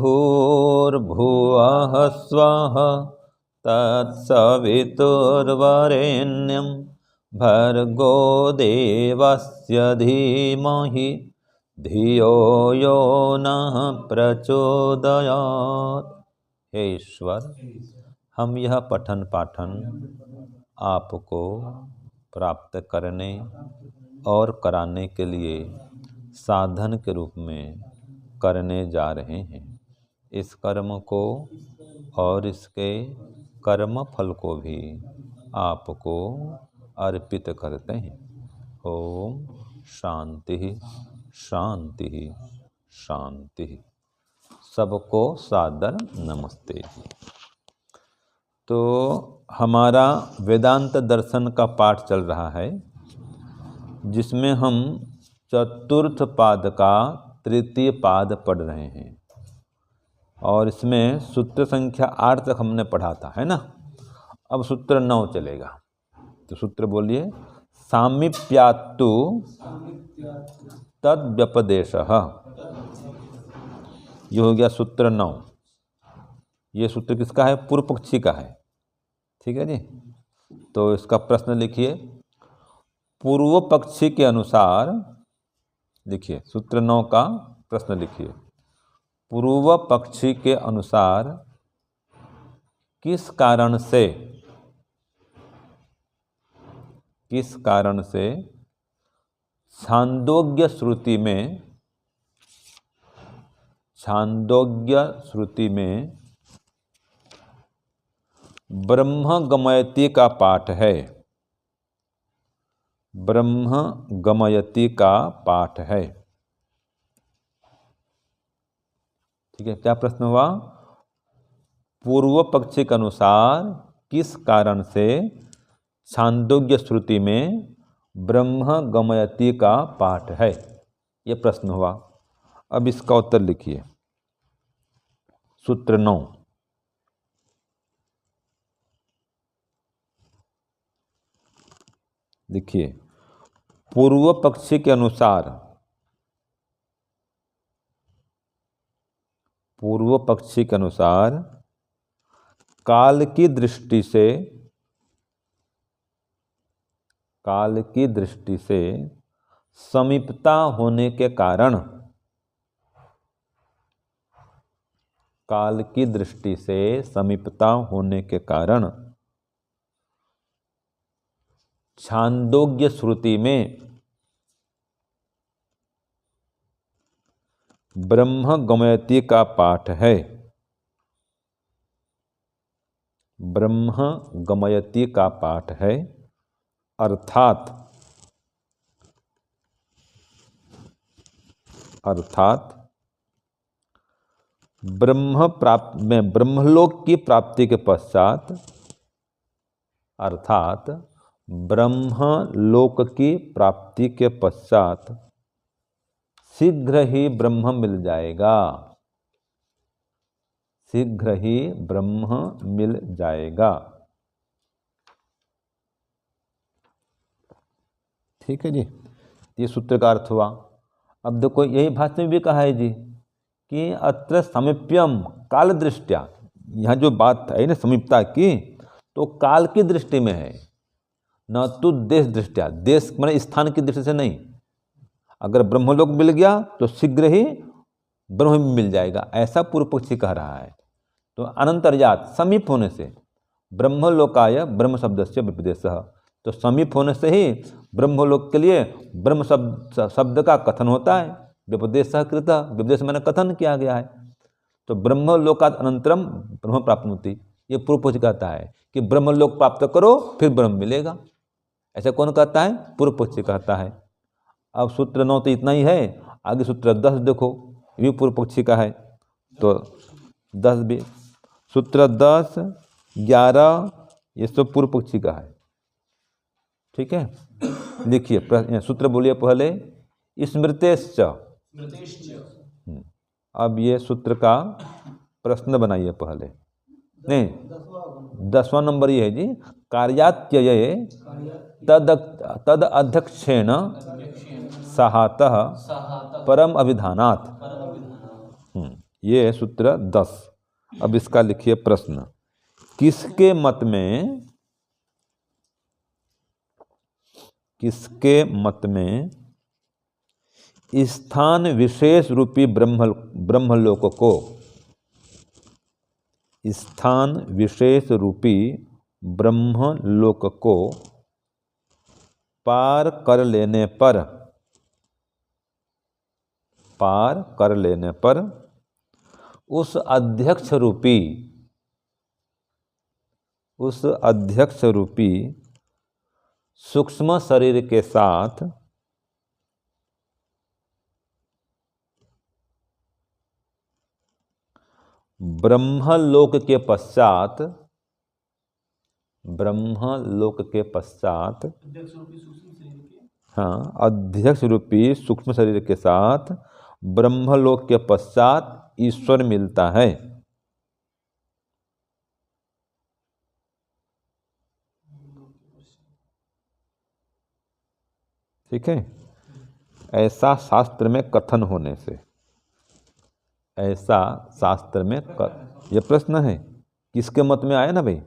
भूर्भुवः स्वः तत्सवितुर्वरेण्यं भर्गो देवस्य धीमहि धियो यो नः प्रचोदयात्। हे ईश्वर, हम यह पठन पाठन आपको प्राप्त करने और कराने के लिए साधन के रूप में करने जा रहे हैं। इस कर्म को और इसके कर्म फल को भी आपको अर्पित करते हैं। ओम शांति शांति शांति। सबको सादर नमस्ते। तो हमारा वेदांत दर्शन का पाठ चल रहा है, जिसमें हम चतुर्थ पाद का तृतीय पाद पढ़ रहे हैं और इसमें सूत्र संख्या 8 तक हमने पढ़ा था, है ना। अब सूत्र 9 चलेगा। तो सूत्र बोलिए। सामीप्यात्तु तद व्यपदेशः। ये हो गया सूत्र 9। ये सूत्र किसका है? पूर्व पक्षी का है। ठीक है जी। तो इसका प्रश्न लिखिए। पूर्व पक्षी के अनुसार, लिखिए सूत्र 9 का प्रश्न लिखिए। पूर्व पक्षी के अनुसार किस कारण से छांदोग्य श्रुति में ब्रह्म गमयति का पाठ है। ब्रह्म गमयति का पाठ है। ठीक है, क्या प्रश्न हुआ? पूर्व पक्षी के अनुसार किस कारण से छांदोग्य श्रुति में ब्रह्म गमयति का पाठ है, यह प्रश्न हुआ। अब इसका उत्तर लिखिए। सूत्र 9। देखिए, पूर्व पक्षी के अनुसार, काल की दृष्टि से समीपता होने के कारण, छांदोग्य श्रुति में ब्रह्म गमयति का पाठ है। ब्रह्म गमयति का पाठ है, अर्थात ब्रह्मलोक की प्राप्ति के पश्चात, शीघ्र ही ब्रह्म मिल जाएगा। ठीक है जी। ये सूत्र का अर्थ हुआ। अब देखो, यही भाष्य में भी कहा है जी कि अत्र समीप्यम काल दृष्टया। यहाँ जो बात है ना समीपता की, तो काल की दृष्टि में है, न तो देश दृष्टया। देश माने स्थान की दृष्टि से नहीं। अगर ब्रह्मलोक मिल गया तो शीघ्र ही ब्रह्म मिल जाएगा, ऐसा पूर्व पक्षी कह रहा है। तो अनंतर्यात, समीप होने से, ब्रह्मलोकाय ब्रह्म शब्द से विपदेशः। तो समीप होने से ही ब्रह्मलोक के लिए ब्रह्म शब्द का कथन होता है। विपदेशः कृतः, विपदेश मैंने कथन किया गया है। तो ब्रह्मलोकात् अनंतरम ब्रह्म प्राप्नोति, ये पूर्व पक्षी कहता है कि ब्रह्मलोक प्राप्त करो फिर ब्रह्म मिलेगा। ऐसा कौन कहता है? पूर्व पक्षी कहता है। अब सूत्र 9 तो इतना ही है। आगे सूत्र 10 देखो, ये भी पूर्व पक्षी का है। तो 10 भी, सूत्र 10, 11 ये सब पूर्व पक्षी का है। ठीक है, लिखिए सूत्र बोलिए पहले। स्मृतेश्च। अब ये सूत्र का प्रश्न बनाइए पहले। नहीं, 10वां नंबर ये है जी। कार्यात्यये तद अध्यक्षेण सहातः परम अभिधानात्। ये है सूत्र 10। अब इसका लिखिए प्रश्न। किसके मत में स्थान विशेष रूपी ब्रह्मलोक को स्थान विशेष रूपी ब्रह्मलोक को पार कर लेने पर उस अध्यक्ष रूपी सूक्ष्म शरीर के साथ ब्रह्मलोक के पश्चात अध्यक्ष रूपी सूक्ष्म शरीर के साथ ब्रह्मलोक के पश्चात ईश्वर मिलता है। ठीक है, ऐसा शास्त्र में कथन होने से, ये प्रश्न है किसके मत में आया ना भाई।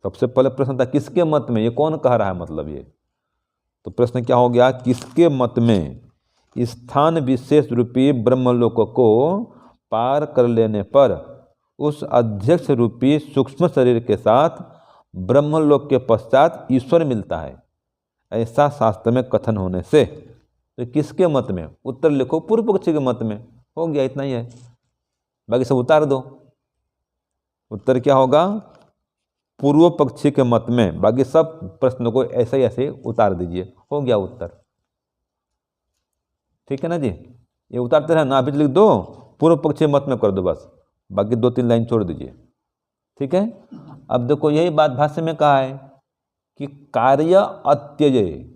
सबसे पहले प्रश्न था किसके मत में, ये कौन कह रहा है, मतलब ये तो प्रश्न क्या हो गया, किसके मत में स्थान विशेष रूपी ब्रह्मलोक को पार कर लेने पर उस अध्यक्ष रूपी सूक्ष्म शरीर के साथ ब्रह्मलोक के पश्चात ईश्वर मिलता है, ऐसा शास्त्र में कथन होने से। तो किसके मत में, उत्तर लिखो पूर्व पक्षी के मत में। हो गया, इतना ही है, बाकी सब उतार दो। उत्तर क्या होगा, पूर्व पक्षी के मत में। बाकी सब प्रश्नों को ऐसे उतार दीजिए, हो गया उत्तर। ठीक है ना जी, ये उतारते रहे ना, भी लिख दो, पूर्व पक्षी मत में कर दो बस, बाकी 2-3 लाइन छोड़ दीजिए। ठीक है, अब देखो यही बात भाष्य में कहा है कि कार्य अत्यजेय,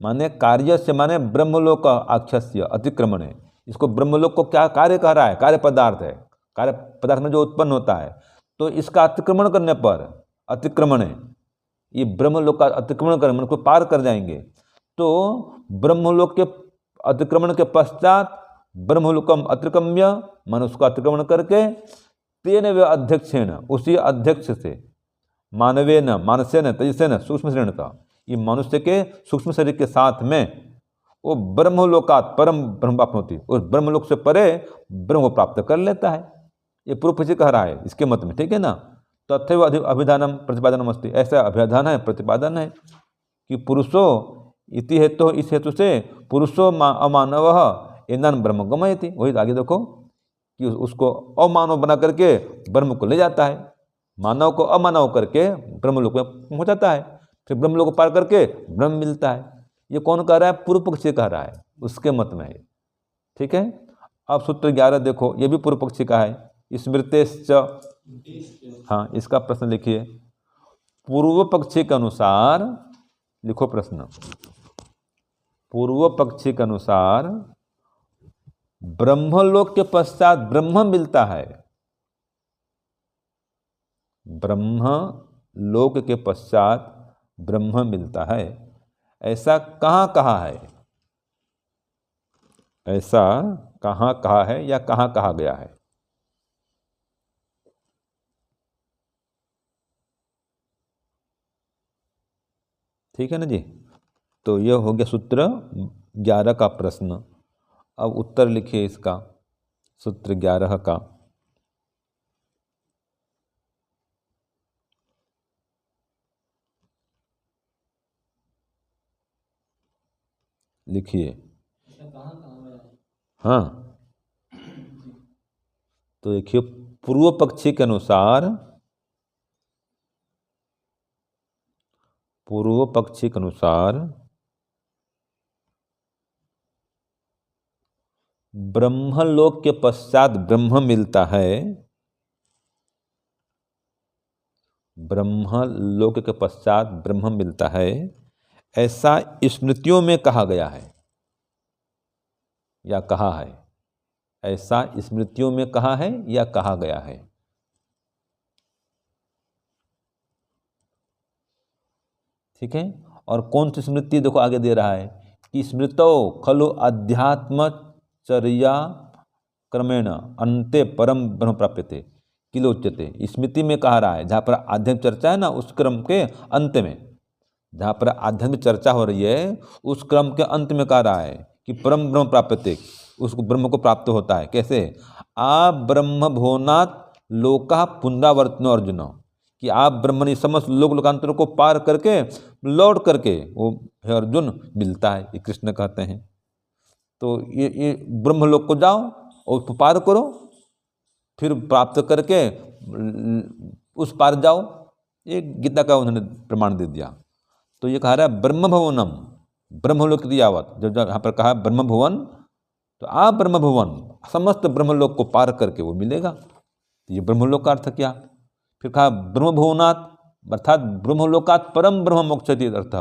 माने कार्य से माने ब्रह्मलोक आख्यस्य अतिक्रमण है। इसको ब्रह्मलोक को क्या कार्य कह रहा है, कार्य पदार्थ है, कार्य पदार्थ में जो उत्पन्न होता है, तो इसका अतिक्रमण करने पर, अतिक्रमण है ये ब्रह्मलोक का अतिक्रमण कर, मन को पार कर जाएंगे। तो ब्रह्मलोक के अतिक्रमण के पश्चात ब्रह्मलोकम अतिक्रम्य, मन उसका अतिक्रमण करके तेन वे अध्यक्षेण, उसी अध्यक्ष से, मानवेन मानसेन तेजसेन सूक्ष्म शरीर का, ये मनुष्य के सूक्ष्म शरीर के साथ में वो ब्रह्मलोकात परम ब्रह्म प्राप्नोति, उस ब्रह्मलोक से परे ब्रह्म को प्राप्त कर लेता है। ये पूर्व पक्षी कह रहा है इसके मत में। ठीक है ना, तथैव अभिधानम प्रतिपादनम अस्ति, ऐसा अभिधान है, प्रतिपादन है कि पुरुषो इति हेतु, इस हेतु से पुरुषो अमानव एनन ब्रह्म गमयति। वही आगे देखो कि उसको अमानव बना करके ब्रह्म को ले जाता है, मानव को अमानव करके ब्रह्मलोक में पहुंचाता है, फिर ब्रह्मलोक को पार करके ब्रह्म मिलता है। ये कौन कह रहा है, पूर्व पक्षी कह रहा है, उसके मत में है। ठीक है, अब सूत्र 11 देखो, ये भी पूर्व पक्षी का है, स्मृतेश्च। हाँ, इसका प्रश्न लिखिए। पूर्व पक्षी के अनुसार, लिखो प्रश्न, पूर्व पक्षी के अनुसार ब्रह्मलोक के पश्चात ब्रह्म मिलता है, ब्रह्मलोक के पश्चात ब्रह्म मिलता है, ऐसा कहाँ कहा है, ऐसा कहाँ कहा है या कहाँ कहा गया है। ठीक है ना जी, तो यह हो गया सूत्र 11 का प्रश्न। अब उत्तर लिखिए इसका, सूत्र 11 का। लिखिए। हाँ, तो देखिए पूर्व पक्षी के अनुसार, पूर्व पक्षी के अनुसार ब्रह्मलोक के पश्चात ब्रह्म मिलता है, ब्रह्मलोक के पश्चात ब्रह्म मिलता है, ऐसा स्मृतियों में कहा गया है या कहा है, ऐसा स्मृतियों में कहा है या कहा गया है। ठीक है, और कौन सी स्मृति, देखो आगे दे रहा है कि स्मृतो खलु अध्यात्मचर्या क्रमेण अंते परम ब्रह्म प्राप्यते किलोच्यते। स्मृति में कहा रहा है, जहाँ पर आध्यात्मिक चर्चा है ना, उस क्रम के अंत में, जहाँ पर आध्यात्मिक चर्चा हो रही है उस क्रम के अंत में कहा रहा है कि परम ब्रह्म प्राप्यते, उसको ब्रह्म को प्राप्त होता है। कैसे? आप ब्रह्म भुवनात् लोका पुनरावर्तनो अर्जुन, कि आप ब्रह्मणि समस्त लोक लोकांतरों को पार करके लौट करके वो हे अर्जुन मिलता है, ये कृष्ण कहते हैं। तो ये ब्रह्मलोक को जाओ और उसको पार करो, फिर प्राप्त करके उस पार जाओ। ये गीता का उन्होंने प्रमाण दे दिया। तो ये कहा रहा है ब्रह्म भुवनम, ब्रह्मलोक यावत, जब यहाँ पर कहा ब्रह्म भुवन, तो आप ब्रह्म भुवन समस्त ब्रह्मलोक को पार करके वो मिलेगा। तो ये ब्रह्मलोक का अर्थ क्या? फिर कहा ब्रह्म भुवनात्, अर्थात ब्रह्मलोकात् परम ब्रह्म मोक्षति अर्थ।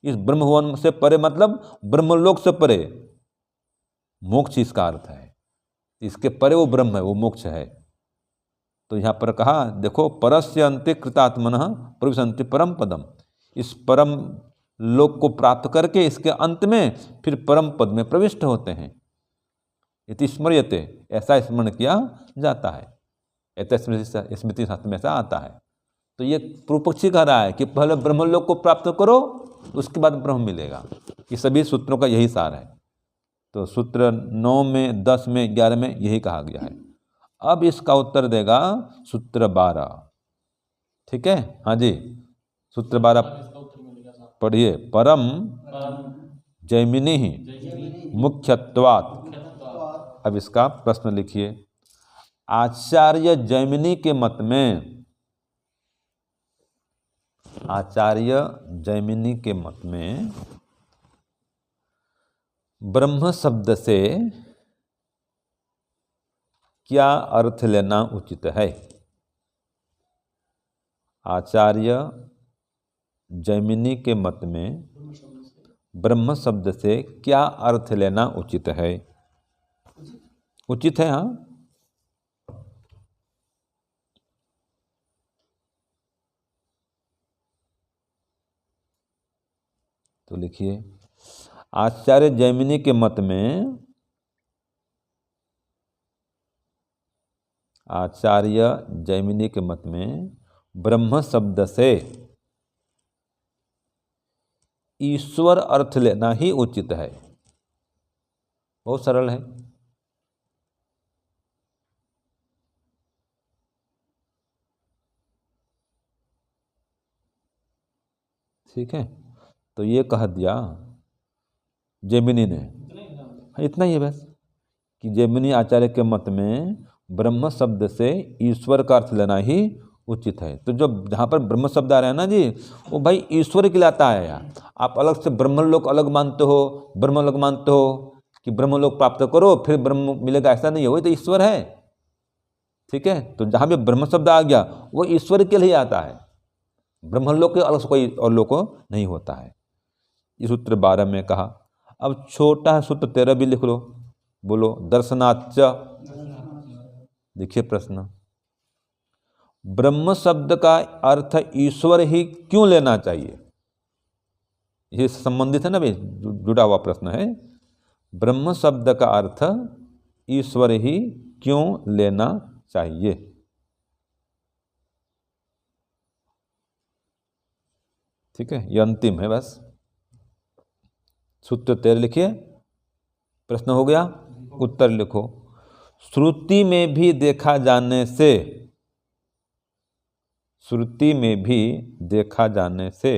इस ब्रह्म भुवन से परे मतलब ब्रह्मलोक से परे मोक्ष इसका अर्थ है। इसके परे वो ब्रह्म है, वो मोक्ष है। तो यहाँ पर कहा देखो, परस्य अन्ते कृतात्मनः प्रविशन्ति परम पदम, इस परम लोक को प्राप्त करके इसके अंत में फिर परम पद में प्रविष्ट होते हैं। इति स्मर्यते, ऐसा स्मरण किया जाता है, ऐसा स्मृति शास्त्र में ऐसा आता है। तो ये पूर्व पक्षी कह रहा है कि पहले ब्रह्मलोक को प्राप्त करो, उसके बाद ब्रह्म मिलेगा। ये सभी सूत्रों का यही सार है। तो सूत्र 9 में, 10 में, 11 में यही कहा गया है। अब इसका उत्तर देगा सूत्र 12। ठीक है, हाँ जी, सूत्र 12 पढ़िए। परम जैमिनी मुख्यत्वात्, अब इसका प्रश्न लिखिए। आचार्य जैमिनी के मत में, आचार्य जैमिनी के मत में ब्रह्म शब्द से क्या अर्थ लेना उचित है? आचार्य जैमिनी के मत में ब्रह्म शब्द से क्या अर्थ लेना उचित है? उचित है, हाँ। तो लिखिए, आचार्य जैमिनी के मत में, आचार्य जैमिनी के मत में ब्रह्म शब्द से ईश्वर अर्थ लेना ही उचित है। बहुत सरल है। ठीक है, तो ये कह दिया जैमिनी ने, इतना ही है बस, कि जैमिनी आचार्य के मत में ब्रह्म शब्द से ईश्वर का अर्थ लेना ही उचित है। तो जो जहाँ पर ब्रह्म शब्द आ रहा है ना जी, वो भाई ईश्वर के लाता है यार। आप अलग से ब्रह्मलोक अलग मानते हो, ब्रह्मलोक मानते हो कि ब्रह्मलोक प्राप्त करो फिर ब्रह्म मिलेगा, ऐसा नहीं है, वही तो ईश्वर है। ठीक है, तो जहाँ भी ब्रह्म शब्द आ गया वो ईश्वर के लिए आता है, ब्रह्मलोक के अलग से कोई और लोग को नहीं होता है। इस सूत्र 12 में कहा। अब छोटा सूत्र 13 भी लिख लो, बोलो। दर्शनाच्च, देखिए प्रश्न, ब्रह्म शब्द का अर्थ ईश्वर ही क्यों लेना चाहिए? ये संबंधित है ना भाई, जुड़ा हुआ प्रश्न है। ब्रह्म शब्द का अर्थ ईश्वर ही क्यों लेना चाहिए? ठीक है, ये अंतिम है बस। सूत्र 13 लिखिए। प्रश्न हो गया, उत्तर लिखो। श्रुति में भी देखा जाने से, श्रुति में भी देखा जाने से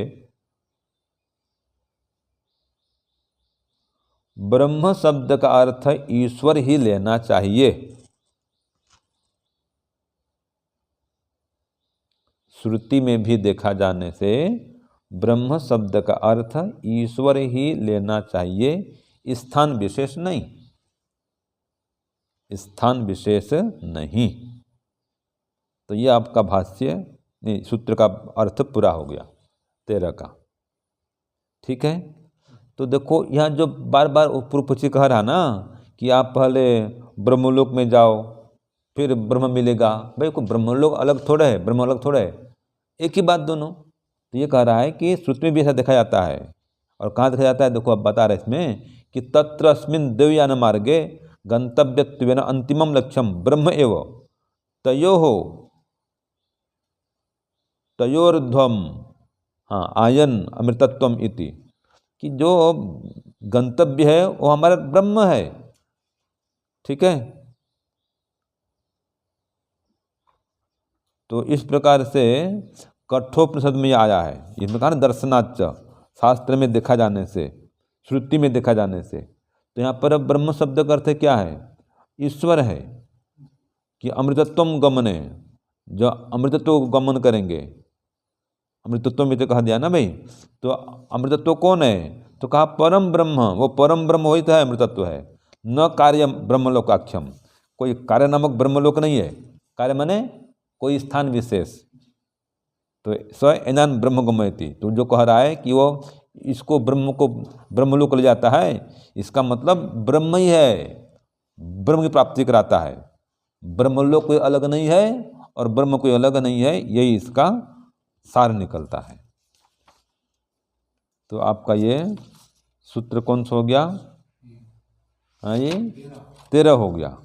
ब्रह्म शब्द का अर्थ ईश्वर ही लेना चाहिए। श्रुति में भी देखा जाने से ब्रह्म शब्द का अर्थ ईश्वर ही लेना चाहिए, स्थान विशेष नहीं, स्थान विशेष नहीं। तो ये आपका भाष्य, नहीं, सूत्र का अर्थ पूरा हो गया 13 का। ठीक है, तो देखो यहाँ जो बार बार पूर्व पक्षी कह रहा ना कि आप पहले ब्रह्मलोक में जाओ फिर ब्रह्म मिलेगा, भाई को ब्रह्मलोक अलग थोड़ा है, ब्रह्म अलग थोड़ा है, एक ही बात दोनों। तो ये कह रहा है कि श्रुति में भी ऐसा देखा जाता है। और कहाँ देखा जाता है? देखो अब बता रहे इसमें कि तत्रस्मिन् देवयान मार्गे गंतव्यत्वेन अंतिमम लक्ष्यम ब्रह्म एव तयोर्ध्वम, हाँ, आयन अमृतत्वम इति, कि जो गंतव्य है वो हमारा ब्रह्म है। ठीक है, तो इस प्रकार से कठोपनिषद में आया है। इसमें कहा ना दर्शनाच, शास्त्र में देखा जाने से, श्रुति में देखा जाने से। तो यहाँ पर ब्रह्म शब्द का अर्थ क्या है? ईश्वर है, कि अमृतत्वम गमने, जो अमृतत्व गमन करेंगे। अमृतत्व में तो कहा दिया ना भाई, तो अमृतत्व कौन है? तो कहा परम ब्रह्म, वो परम ब्रह्म वही तो है, अमृतत्व है। न कार्य ब्रह्मलोकाख्यम, कोई कार्य नामक ब्रह्मलोक नहीं है। कार्य माने कोई स्थान विशेष। तो स एनान ब्रह्म गमयति, तो जो कह रहा है कि वो इसको ब्रह्म को ब्रह्मलोक ले जाता है, इसका मतलब ब्रह्म ही है, ब्रह्म की प्राप्ति कराता है। ब्रह्मलोक कोई अलग नहीं है और ब्रह्म कोई अलग नहीं है, यही इसका सार निकलता है। तो आपका ये सूत्र कौन सा हो गया? हाँ, ये 13 हो गया।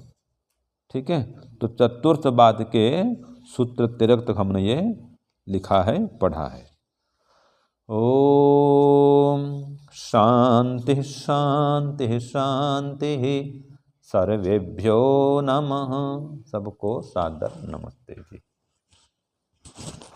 ठीक है, तो चतुर्थ बाद के सूत्र 13 तक हमने ये लिखा है, पढ़ा है। ओम शांति शांति शांति, सर्वेभ्यो नमः। सबको सादर नमस्ते जी।